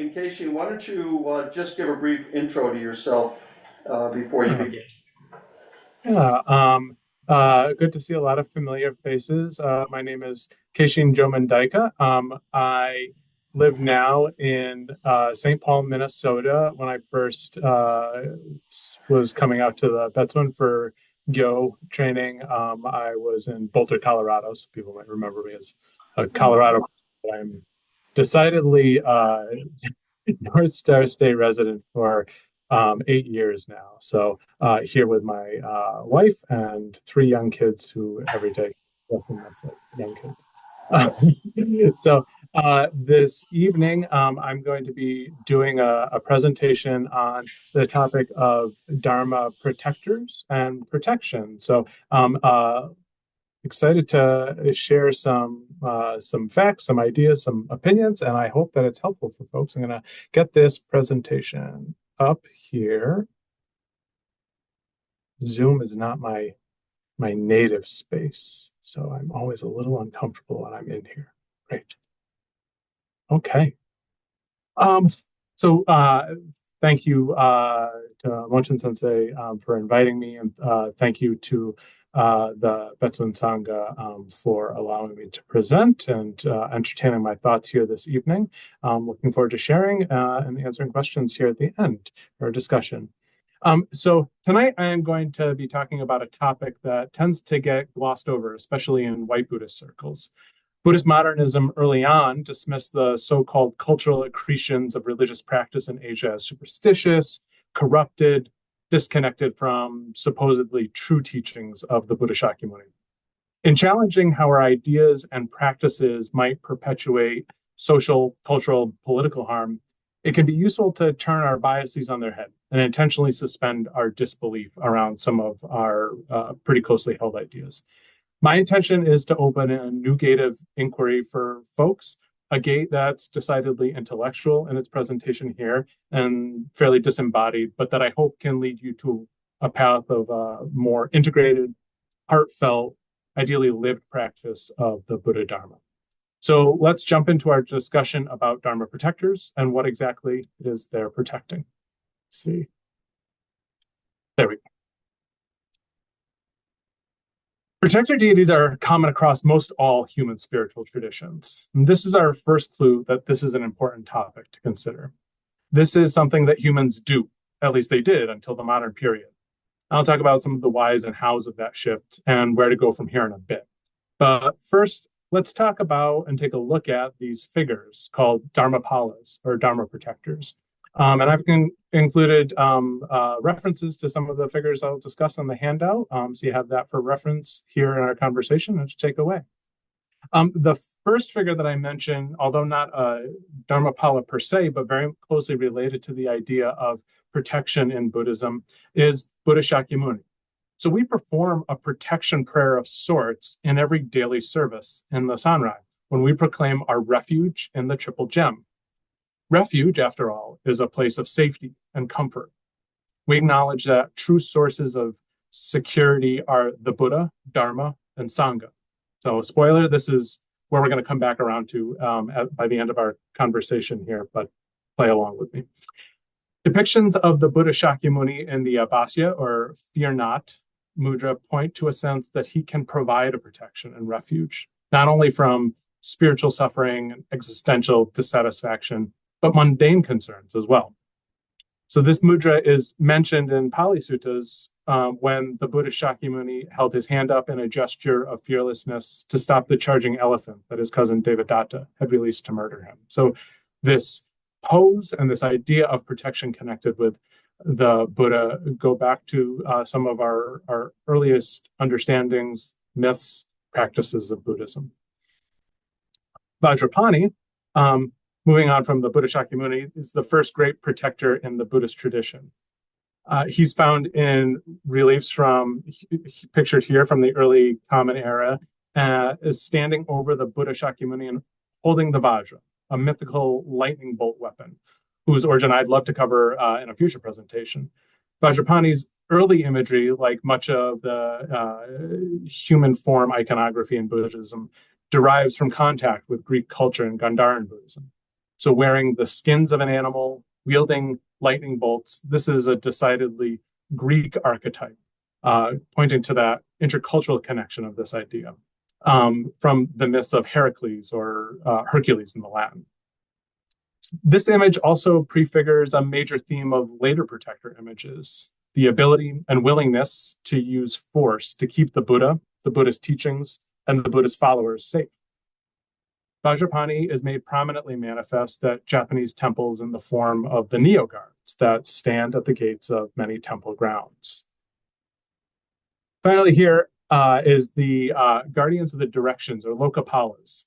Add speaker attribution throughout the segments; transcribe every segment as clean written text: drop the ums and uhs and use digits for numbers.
Speaker 1: And Keishin, why don't you just give a brief intro to yourself before you
Speaker 2: Yeah,
Speaker 1: begin?
Speaker 2: yeah. Good to see a lot of familiar faces. My name is Keishin Mendyka. I live now in St. Paul, Minnesota. When I first was coming out to the Betzman for Go training, I was in Boulder, Colorado. So people might remember me as a Colorado. I'm decidedly North Star State resident for 8 years now. So here with my wife and three young kids who every day less and less like young kids. so this evening, I'm going to be doing a presentation on the topic of Dharma protectors and protection. So excited to share some facts, some ideas, some opinions, and I hope that it's helpful for folks. I'm going to get this presentation up here. Zoom is not my native space, so I'm always a little uncomfortable when I'm in here. Great. Okay. Um, so thank you to Monchin Sensei for inviting me, and thank you to the Betsuen Sangha for allowing me to present and entertaining my thoughts here this evening. Looking forward to sharing and answering questions here at the end for our discussion. So tonight I am going to be talking about a topic that tends to get glossed over, especially in white Buddhist circles. Buddhist modernism early on dismissed the so-called cultural accretions of religious practice in Asia as superstitious, corrupted, disconnected from supposedly true teachings of the Buddha Shakyamuni. In challenging how our ideas and practices might perpetuate social, cultural, political harm, it can be useful to turn our biases on their head and intentionally suspend our disbelief around some of our pretty closely held ideas. My intention is to open a new gate of inquiry for folks, a gate that's decidedly intellectual in its presentation here and fairly disembodied, but that I hope can lead you to a path of a more integrated, heartfelt, ideally lived practice of the Buddha Dharma. So let's jump into our discussion about Dharma protectors and what exactly it is they're protecting. Let's see. There we go. Protector deities are common across most all human spiritual traditions. And this is our first clue that this is an important topic to consider. This is something that humans do, at least they did until the modern period. I'll talk about some of the whys and hows of that shift and where to go from here in a bit. But first, let's talk about and take a look at these figures called Dharmapalas or Dharma protectors. And I've included references to some of the figures I'll discuss on the handout. So you have that for reference here in our conversation and to take away. The first figure that I mentioned, although not a Dharmapala per se, but very closely related to the idea of protection in Buddhism, is Buddha Shakyamuni. So we perform a protection prayer of sorts in every daily service in the Sanrai when we proclaim our refuge in the Triple Gem. Refuge, after all, is a place of safety and comfort. We acknowledge that true sources of security are the Buddha, Dharma, and Sangha. So, spoiler, this is where we're going to come back around to by the end of our conversation here, but play along with me. Depictions of the Buddha Shakyamuni in the Abhasya, or fear not mudra, point to a sense that he can provide a protection and refuge, not only from spiritual suffering and existential dissatisfaction, but mundane concerns as well. So this mudra is mentioned in Pali Suttas when the Buddha Shakyamuni held his hand up in a gesture of fearlessness to stop the charging elephant that his cousin Devadatta had released to murder him. So this pose and this idea of protection connected with the Buddha go back to some of our earliest understandings, myths, practices of Buddhism. Vajrapani, moving on from the Buddha Shakyamuni, is the first great protector in the Buddhist tradition. He's found in reliefs from, pictured here from the early Common Era, is standing over the Buddha Shakyamuni and holding the Vajra, a mythical lightning bolt weapon, whose origin I'd love to cover in a future presentation. Vajrapani's early imagery, like much of the human form iconography in Buddhism, derives from contact with Greek culture and Gandharan Buddhism. So wearing the skins of an animal, wielding lightning bolts, this is a decidedly Greek archetype, pointing to that intercultural connection of this idea from the myths of Heracles or Hercules in the Latin. This image also prefigures a major theme of later protector images, the ability and willingness to use force to keep the Buddha, the Buddhist teachings, and the Buddhist followers safe. Vajrapani is made prominently manifest at Japanese temples in the form of the neo-guards that stand at the gates of many temple grounds. Finally, here is the guardians of the directions, or lokapalas.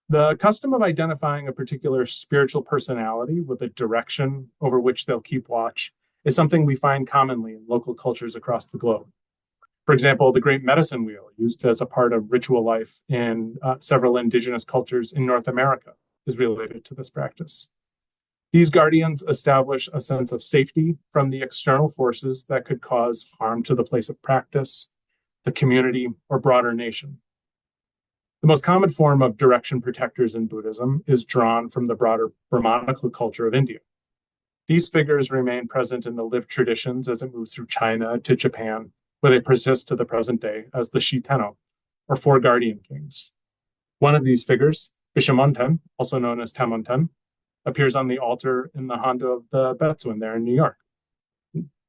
Speaker 2: The custom of identifying a particular spiritual personality with a direction over which they'll keep watch is something we find commonly in local cultures across the globe. For example, the great medicine wheel, used as a part of ritual life in several indigenous cultures in North America, is related to this practice. These guardians establish a sense of safety from the external forces that could cause harm to the place of practice, the community, or broader nation. The most common form of direction protectors in Buddhism is drawn from the broader Brahmanical culture of India. These figures remain present in the lived traditions as it moves through China to Japan, where they persist to the present day as the Shitenno, or four guardian kings. One of these figures, Bishamonten, also known as Tamonten, appears on the altar in the Hondo of the Betsuin there in New York.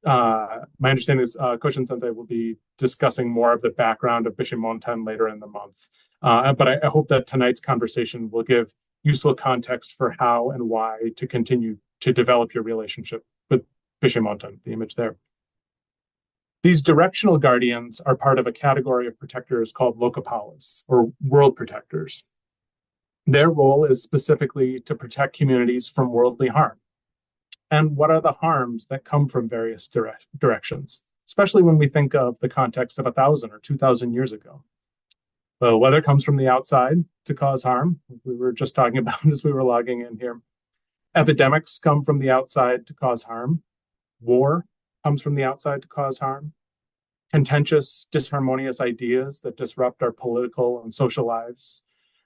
Speaker 2: My understanding is Koshin Sensei will be discussing more of the background of Bishamonten later in the month. But I hope that tonight's conversation will give useful context for how and why to continue to develop your relationship with Bishamonten, the image there. These directional guardians are part of a category of protectors called lokapalas, or world protectors. Their role is specifically to protect communities from worldly harm. And what are the harms that come from various directions, especially when we think of the context of 1,000 or 2,000 years ago? Well, weather comes from the outside to cause harm. We were just talking about as we were logging in here. Epidemics come from the outside to cause harm. War comes from the outside to cause harm. Contentious, disharmonious ideas that disrupt our political and social lives,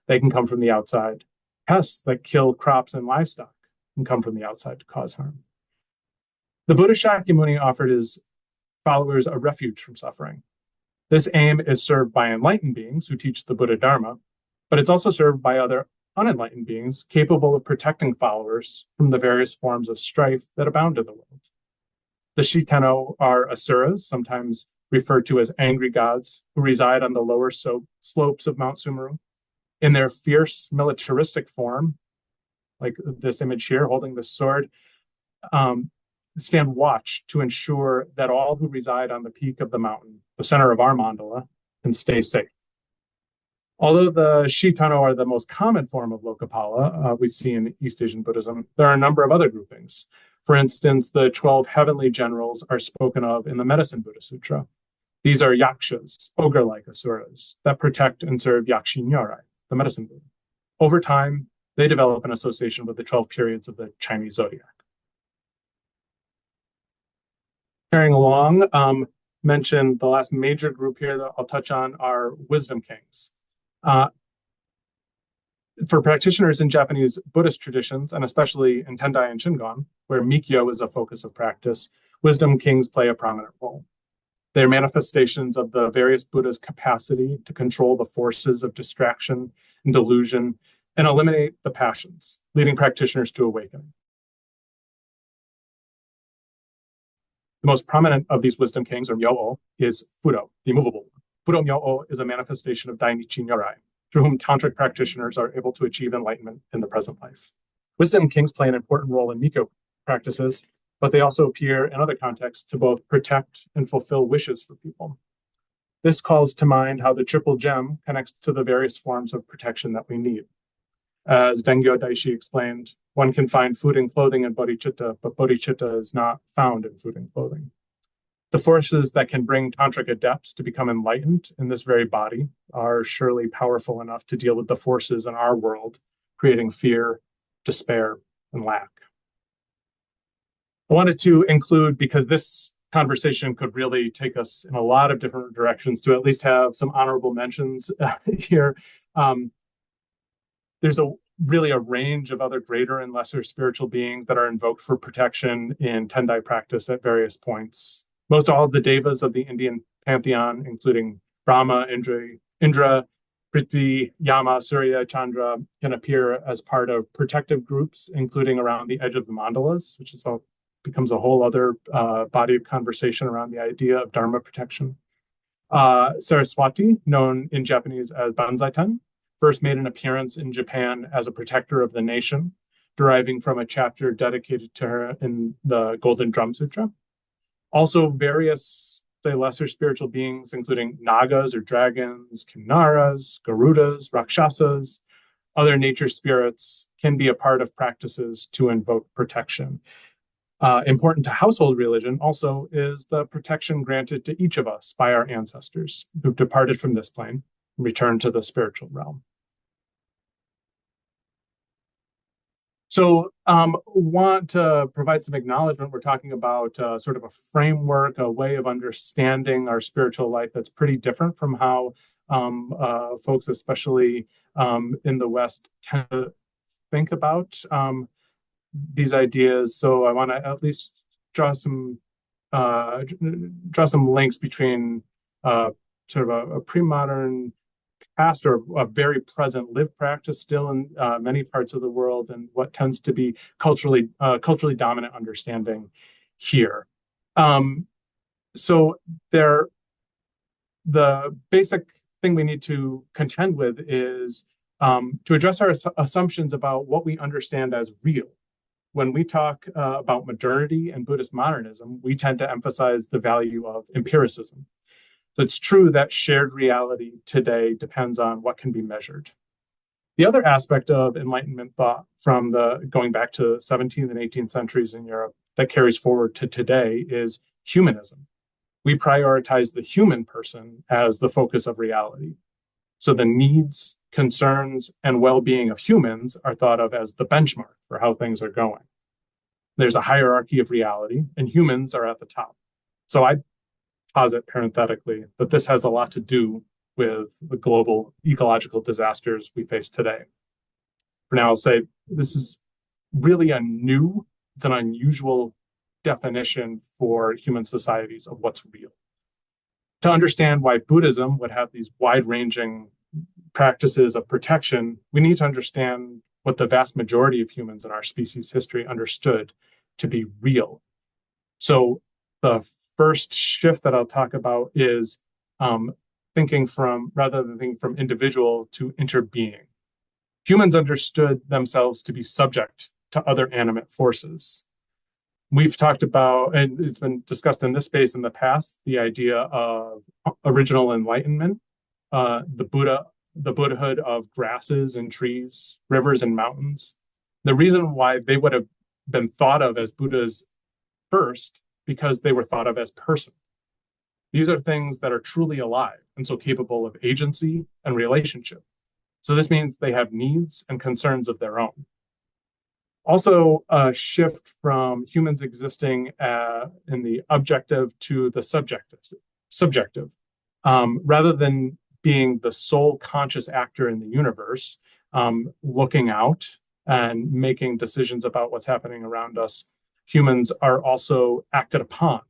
Speaker 2: they can come from the outside. Pests that kill crops and livestock can come from the outside to cause harm. The Buddha Shakyamuni offered his followers a refuge from suffering. This aim is served by enlightened beings who teach the Buddha Dharma, but it's also served by other unenlightened beings capable of protecting followers from the various forms of strife that abound in the world. The Shitenno are asuras, sometimes referred to as angry gods, who reside on the lower slopes of Mount Sumeru. In their fierce militaristic form, like this image here holding the sword, stand watch to ensure that all who reside on the peak of the mountain, the center of our mandala, can stay safe. Although the Shitenno are the most common form of lokapala we see in East Asian Buddhism, there are a number of other groupings. For instance, the 12 heavenly generals are spoken of in the Medicine Buddha Sutra. These are yakshas, ogre-like asuras, that protect and serve Yakshi Nyorai, the medicine Buddha. Over time, they develop an association with the 12 periods of the Chinese zodiac. Carrying along, mention the last major group here that I'll touch on are wisdom kings. For practitioners in Japanese Buddhist traditions, and especially in Tendai and Shingon, where Mikyo is a focus of practice, wisdom kings play a prominent role. They're manifestations of the various Buddhas' capacity to control the forces of distraction and delusion and eliminate the passions, leading practitioners to awakening. The most prominent of these wisdom kings, or Myo-o, is Fudo, the immovable one. Fudo Myo-o is a manifestation of Dainichi Nyorai, through whom tantric practitioners are able to achieve enlightenment in the present life. Wisdom kings play an important role in Mikyo practices, but they also appear in other contexts to both protect and fulfill wishes for people. This calls to mind how the triple gem connects to the various forms of protection that we need. As Dengyo Daishi explained, one can find food and clothing in bodhicitta, but bodhicitta is not found in food and clothing. The forces that can bring tantric adepts to become enlightened in this very body are surely powerful enough to deal with the forces in our world, creating fear, despair, and lack. I wanted to include, because this conversation could really take us in a lot of different directions, to at least have some honorable mentions here. There's a really a range of other greater and lesser spiritual beings that are invoked for protection in Tendai practice at various points. Most all of the devas of the Indian pantheon, including Brahma, Indra, Prithvi, Yama, Surya, Chandra, can appear as part of protective groups, including around the edge of the mandalas, which becomes a whole other body of conversation around the idea of Dharma protection. Saraswati, known in Japanese as Banzai-ten, first made an appearance in Japan as a protector of the nation, deriving from a chapter dedicated to her in the Golden Drum Sutra. Also, various, say, lesser spiritual beings, including nagas or dragons, kinnaras, garudas, rakshasas, other nature spirits, can be a part of practices to invoke protection. Important to household religion also is the protection granted to each of us by our ancestors who've departed from this plane and returned to the spiritual realm. So want to provide some acknowledgement. We're talking about sort of a framework, a way of understanding our spiritual life that's pretty different from how folks, especially in the West, tend to think about these ideas. So I want to at least draw some links between sort of a pre-modern past or a very present lived practice still in many parts of the world, and what tends to be culturally dominant understanding here. So the basic thing we need to contend with is to address our assumptions about what we understand as real. When we talk about modernity and Buddhist modernism, we tend to emphasize the value of empiricism. So it's true that shared reality today depends on what can be measured. The other aspect of Enlightenment thought from going back to 17th and 18th centuries in Europe that carries forward to today is humanism. We prioritize the human person as the focus of reality. So the needs, concerns, and well-being of humans are thought of as the benchmark for how things are going. There's a hierarchy of reality, and humans are at the top. So I posit parenthetically that this has a lot to do with the global ecological disasters we face today. For now, I'll say this is really it's an unusual definition for human societies of what's real. To understand why Buddhism would have these wide-ranging practices of protection, we need to understand what the vast majority of humans in our species history understood to be real. So the first shift that I'll talk about is rather than thinking from individual to interbeing. Humans understood themselves to be subject to other animate forces. We've talked about, and it's been discussed in this space in the past, the idea of original enlightenment, the Buddhahood of grasses and trees, rivers and mountains. The reason why they would have been thought of as Buddhas first, because they were thought of as persons. These are things that are truly alive and so capable of agency and relationship. So this means they have needs and concerns of their own. Also, a shift from humans existing in the objective to the subjective. Rather than being the sole conscious actor in the universe, looking out and making decisions about what's happening around us, humans are also acted upon.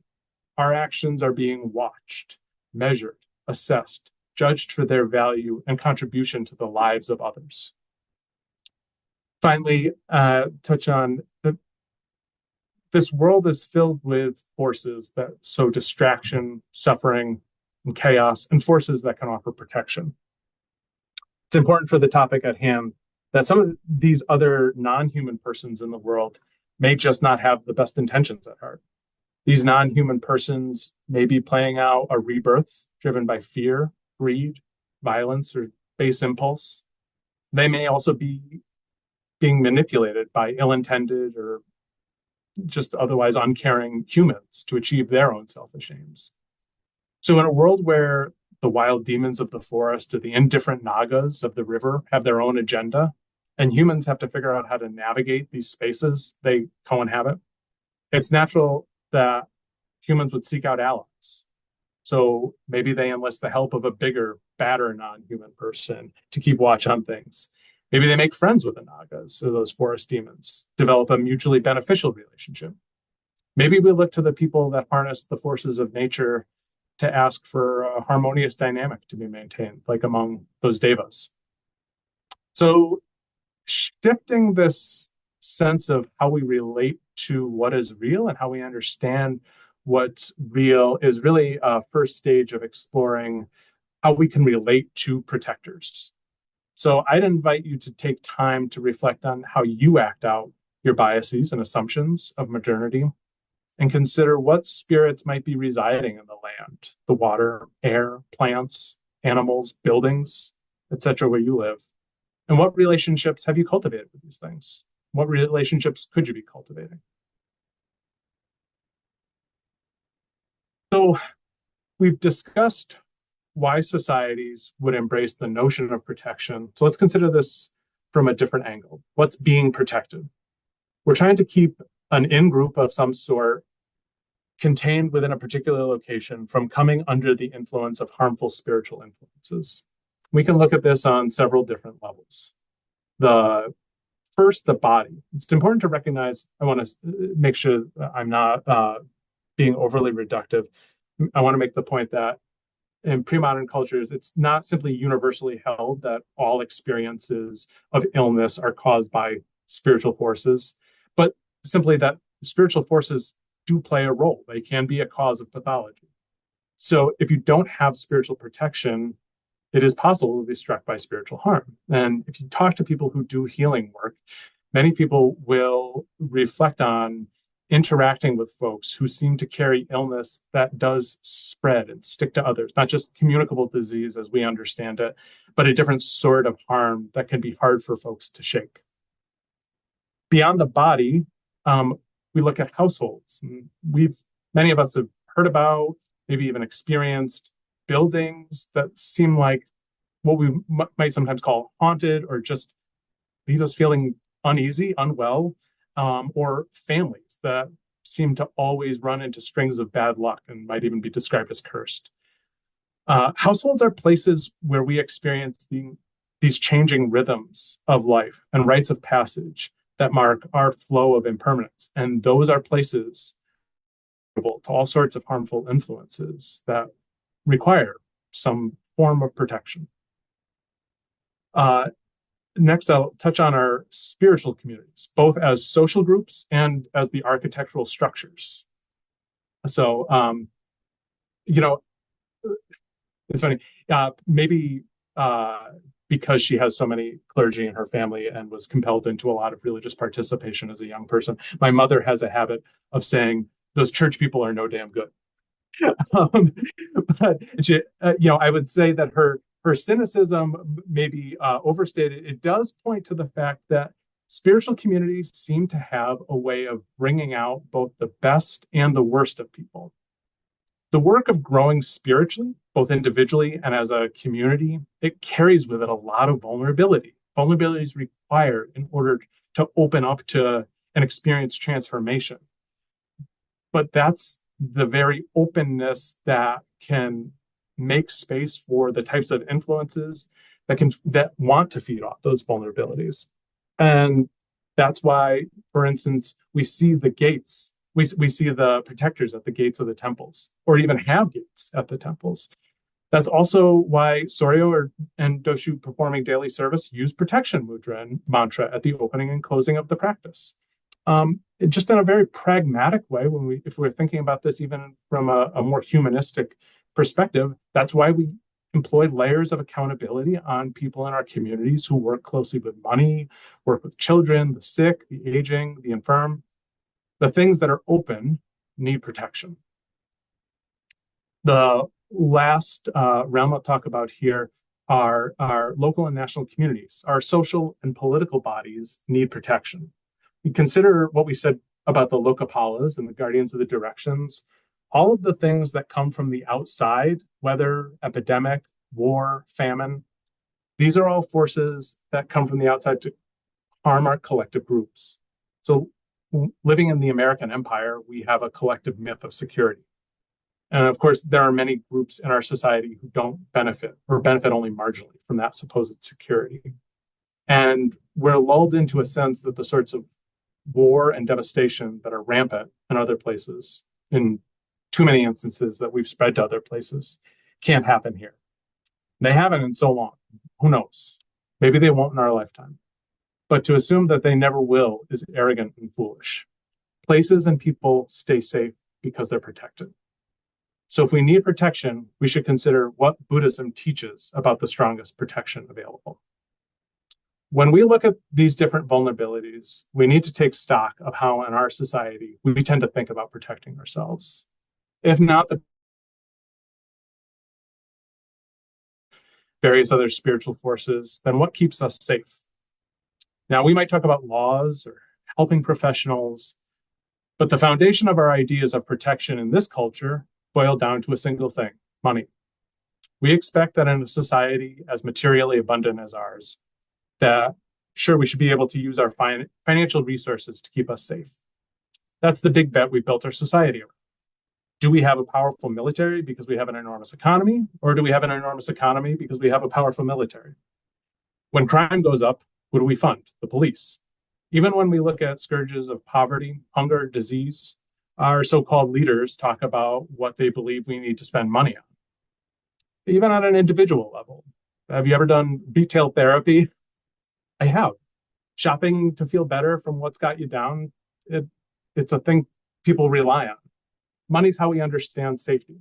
Speaker 2: Our actions are being watched, measured, assessed, judged for their value and contribution to the lives of others. Finally, touch on this world is filled with forces that sow distraction, suffering, and chaos, and forces that can offer protection. It's important for the topic at hand that some of these other non-human persons in the world may just not have the best intentions at heart. These non-human persons may be playing out a rebirth driven by fear, greed, violence, or base impulse. They may also be being manipulated by ill-intended or just otherwise uncaring humans to achieve their own selfish aims. So in a world where the wild demons of the forest or the indifferent nagas of the river have their own agenda, and humans have to figure out how to navigate these spaces they co-inhabit, it's natural that humans would seek out allies. So maybe they enlist the help of a bigger, badder non-human person to keep watch on things. Maybe they make friends with the Nagas or those forest demons, develop a mutually beneficial relationship. Maybe we look to the people that harness the forces of nature to ask for a harmonious dynamic to be maintained, like among those devas. So, shifting this sense of how we relate to what is real and how we understand what's real is really a first stage of exploring how we can relate to protectors. So I'd invite you to take time to reflect on how you act out your biases and assumptions of modernity and consider what spirits might be residing in the land, the water, air, plants, animals, buildings, etc., where you live. And what relationships have you cultivated with these things? What relationships could you be cultivating? So we've discussed why societies would embrace the notion of protection. So let's consider this from a different angle. What's being protected? We're trying to keep an in-group of some sort contained within a particular location from coming under the influence of harmful spiritual influences. We can look at this on several different levels. The first, the body. It's important to recognize, I want to make sure I'm not being overly reductive. I want to make the point that in pre-modern cultures, it's not simply universally held that all experiences of illness are caused by spiritual forces, but simply that spiritual forces do play a role. They can be a cause of pathology. So if you don't have spiritual protection, it is possible to be struck by spiritual harm. And if you talk to people who do healing work, many people will reflect on interacting with folks who seem to carry illness that does spread and stick to others, not just communicable disease as we understand it, but a different sort of harm that can be hard for folks to shake. Beyond the body, we look at households. Many of us have heard about, maybe even experienced buildings that seem like what we might sometimes call haunted or just leave us feeling uneasy, unwell, or families that seem to always run into strings of bad luck and might even be described as cursed. Households are places where we experience these changing rhythms of life and rites of passage that mark our flow of impermanence. And those are places to all sorts of harmful influences that require some form of protection. Next, I'll touch on our spiritual communities, both as social groups and as the architectural structures. So, it's funny. Maybe because she has so many clergy in her family and was compelled into a lot of religious participation as a young person, my mother has a habit of saying, those church people are no damn good. But she, I would say that her cynicism may be overstated. It does point to the fact that spiritual communities seem to have a way of bringing out both the best and the worst of people. The work of growing spiritually, both individually and as a community, it carries with it a lot of vulnerability. Vulnerability is required in order to open up to and experience transformation. But that's the very openness that can make space for the types of influences that want to feed off those vulnerabilities. And that's why, for instance, we see the gates, we see the protectors at the gates of the temples, or even have gates at the temples. That's also why Soryo and Doshu performing daily service use protection mudra and mantra at the opening and closing of the practice. Just in a very pragmatic way, if we're thinking about this even from a more humanistic perspective, that's why we employ layers of accountability on people in our communities who work closely with money, work with children, the sick, the aging, the infirm. The things that are open need protection. The last realm I'll talk about here are our local and national communities. Our social and political bodies need protection. We consider what we said about the Lokapalas and the guardians of the directions. All of the things that come from the outside, weather, epidemic, war, famine, these are all forces that come from the outside to harm our collective groups. So living in the American empire, we have a collective myth of security. And of course, there are many groups in our society who don't benefit or benefit only marginally from that supposed security. And we're lulled into a sense that the sorts of war and devastation that are rampant in other places, in too many instances that we've spread to other places, can't happen here. They haven't in so long. Who knows? Maybe they won't in our lifetime. But to assume that they never will is arrogant and foolish. Places and people stay safe because they're protected. So if we need protection, we should consider what Buddhism teaches about the strongest protection available. When we look at these different vulnerabilities, we need to take stock of how in our society we tend to think about protecting ourselves. If not the various other spiritual forces, then what keeps us safe? Now, we might talk about laws or helping professionals, but the foundation of our ideas of protection in this culture boil down to a single thing: money. We expect that in a society as materially abundant as ours, that sure, we should be able to use our financial resources to keep us safe. That's the big bet we've built our society around. Do we have a powerful military because we have an enormous economy, or do we have an enormous economy because we have a powerful military? When crime goes up, who do we fund? The police. Even when we look at scourges of poverty, hunger, disease, our so-called leaders talk about what they believe we need to spend money on. Even on an individual level. Have you ever done retail therapy? I have. Shopping to feel better from what's got you down, it's a thing people rely on. Money's how we understand safety.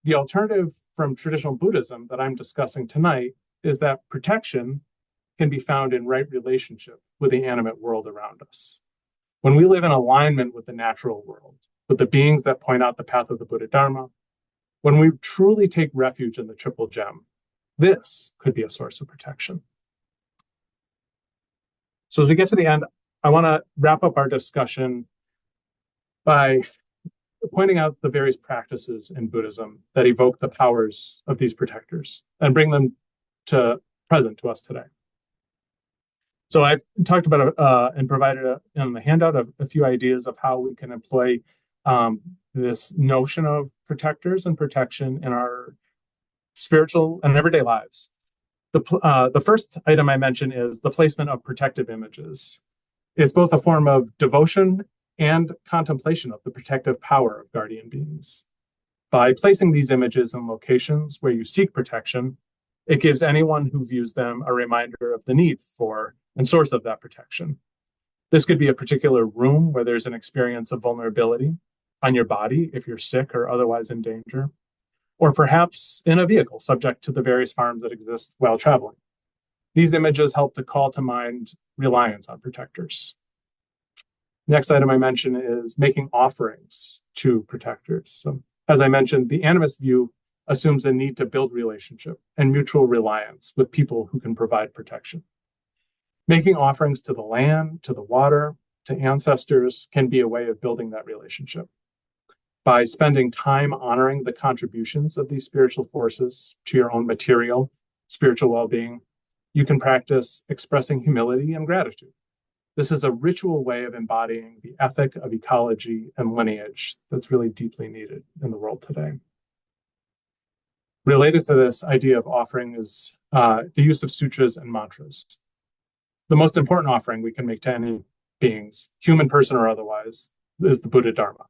Speaker 2: The alternative from traditional Buddhism that I'm discussing tonight is that protection can be found in right relationship with the animate world around us. When we live in alignment with the natural world, with the beings that point out the path of the Buddha Dharma, when we truly take refuge in the triple gem, this could be a source of protection. So as we get to the end, I want to wrap up our discussion by pointing out the various practices in Buddhism that evoke the powers of these protectors and bring them present to us today. So I've talked about and provided in the handout a few ideas of how we can employ this notion of protectors and protection in our spiritual and everyday lives. The first item I mentioned is the placement of protective images. It's both a form of devotion and contemplation of the protective power of guardian beings. By placing these images in locations where you seek protection, it gives anyone who views them a reminder of the need for and source of that protection. This could be a particular room where there's an experience of vulnerability, on your body if you're sick or otherwise in danger, or perhaps in a vehicle subject to the various harms that exist while traveling. These images help to call to mind reliance on protectors. Next item I mentioned is making offerings to protectors. So, as I mentioned, the animist view assumes a need to build relationship and mutual reliance with people who can provide protection. Making offerings to the land, to the water, to ancestors can be a way of building that relationship. By spending time honoring the contributions of these spiritual forces to your own material, spiritual well-being, you can practice expressing humility and gratitude. This is a ritual way of embodying the ethic of ecology and lineage that's really deeply needed in the world today. Related to this idea of offering is the use of sutras and mantras. The most important offering we can make to any beings, human person or otherwise, is the Buddha Dharma.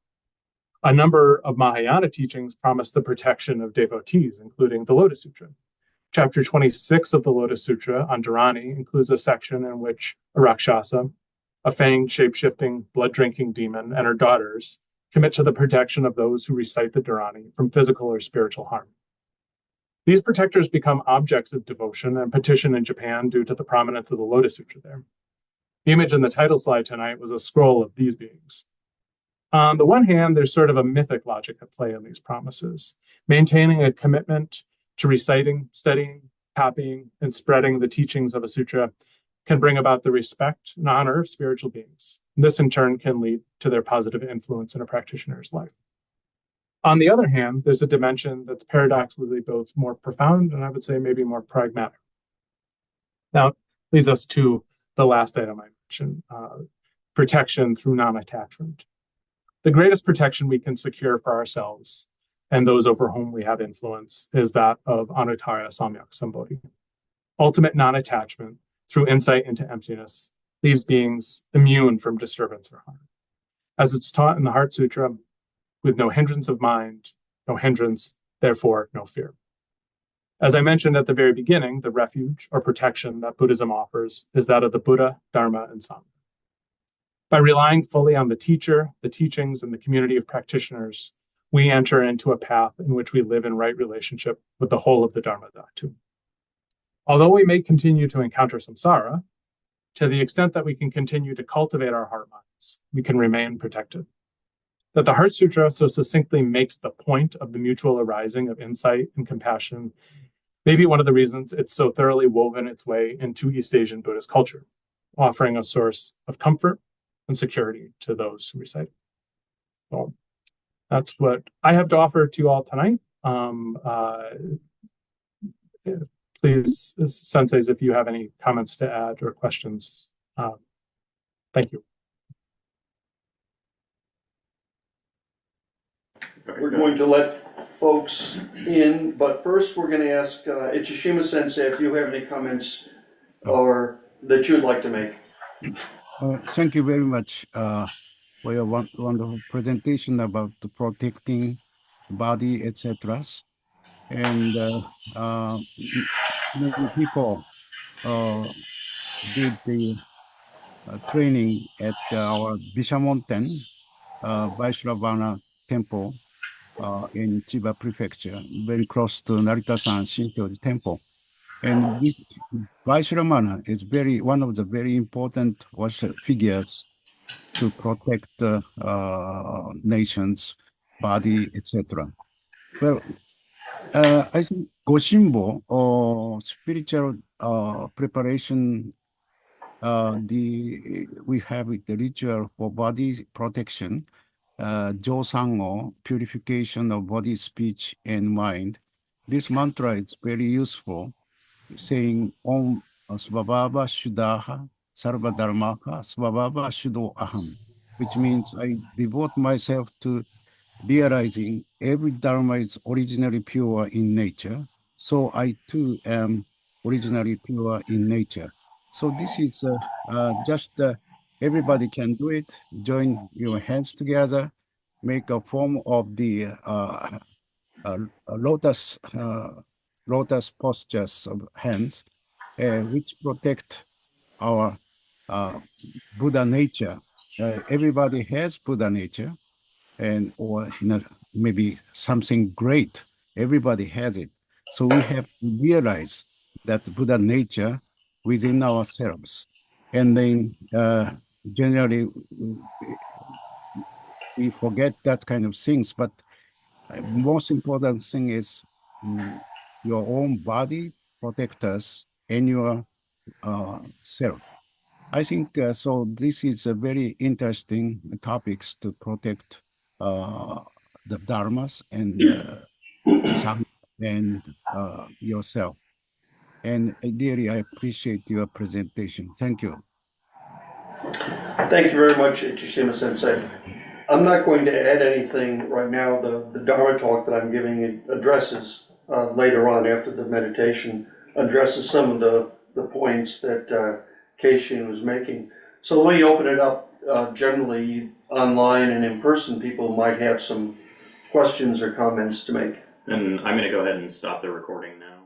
Speaker 2: A number of Mahayana teachings promise the protection of devotees, including the Lotus Sutra. Chapter 26 of the Lotus Sutra on Dharani includes a section in which a Rakshasa, a fanged, shape-shifting, blood-drinking demon, and her daughters commit to the protection of those who recite the Dharani from physical or spiritual harm. These protectors become objects of devotion and petition in Japan due to the prominence of the Lotus Sutra there. The image in the title slide tonight was a scroll of these beings. On the one hand, there's sort of a mythic logic at play in these promises, maintaining a commitment to reciting, studying, copying, and spreading the teachings of a sutra can bring about the respect and honor of spiritual beings. This, in turn, can lead to their positive influence in a practitioner's life. On the other hand, there's a dimension that's paradoxically both more profound and I would say maybe more pragmatic. Now, leads us to the last item I mentioned, protection through non-attachment. The greatest protection we can secure for ourselves and those over whom we have influence is that of Anuttara Samyak Sambodhi, ultimate non-attachment through insight into emptiness, leaves beings immune from disturbance or harm. As it's taught in the Heart Sutra, with no hindrance of mind, no hindrance, therefore no fear. As I mentioned at the very beginning, the refuge or protection that Buddhism offers is that of the Buddha, Dharma, and Sangha. By relying fully on the teacher, the teachings, and the community of practitioners, we enter into a path in which we live in right relationship with the whole of the Dharma Dhatu. Although we may continue to encounter samsara, to the extent that we can continue to cultivate our heart minds, we can remain protected. That the Heart Sutra so succinctly makes the point of the mutual arising of insight and compassion may be one of the reasons it's so thoroughly woven its way into East Asian Buddhist culture, offering a source of comfort and security to those who recite it. So that's what I have to offer to you all tonight. Please, senseis, if you have any comments to add or questions, thank you.
Speaker 1: We're going to let folks in, but first we're going to ask Ichishima Sensei if you have any comments or that you'd like to make.
Speaker 3: Thank you very much for your wonderful presentation about protecting body, etc. And many people did the training at our Bishamonten Vaishravana temple in Chiba Prefecture, very close to Narita-san Shinto temple. And this Vaishravana is one of the very important figures to protect nations, body, etc. Well, I think Goshinbo or spiritual preparation, we have the ritual for body protection, Josango, purification of body, speech, and mind. This mantra is very useful, saying Om Svabhava Shuddhaha Sarva Dharmaka Svabhava Shuddho Aham, which means I devote myself to realizing every Dharma is originally pure in nature. So I too am originally pure in nature. So this is just everybody can do it. Join your hands together, make a form of the lotus postures of hands, which protect our Buddha nature. Everybody has Buddha nature, or maybe something great. Everybody has it. So we have to realize that Buddha nature within ourselves. And then generally we forget that kind of things, but most important thing is your own body protectors and your self. I think so. This is a very interesting topics to protect the dharmas and Sangha and yourself. And really, I appreciate your presentation. Thank you.
Speaker 1: Thank you very much, Ichishima Sensei. I'm not going to add anything right now. The Dharma talk that I'm giving addresses later on after the meditation, addresses some of the points that Keishin was making. So let me open it up. Generally, online and in person, people might have some questions or comments to make.
Speaker 4: And I'm going to go ahead and stop the recording now.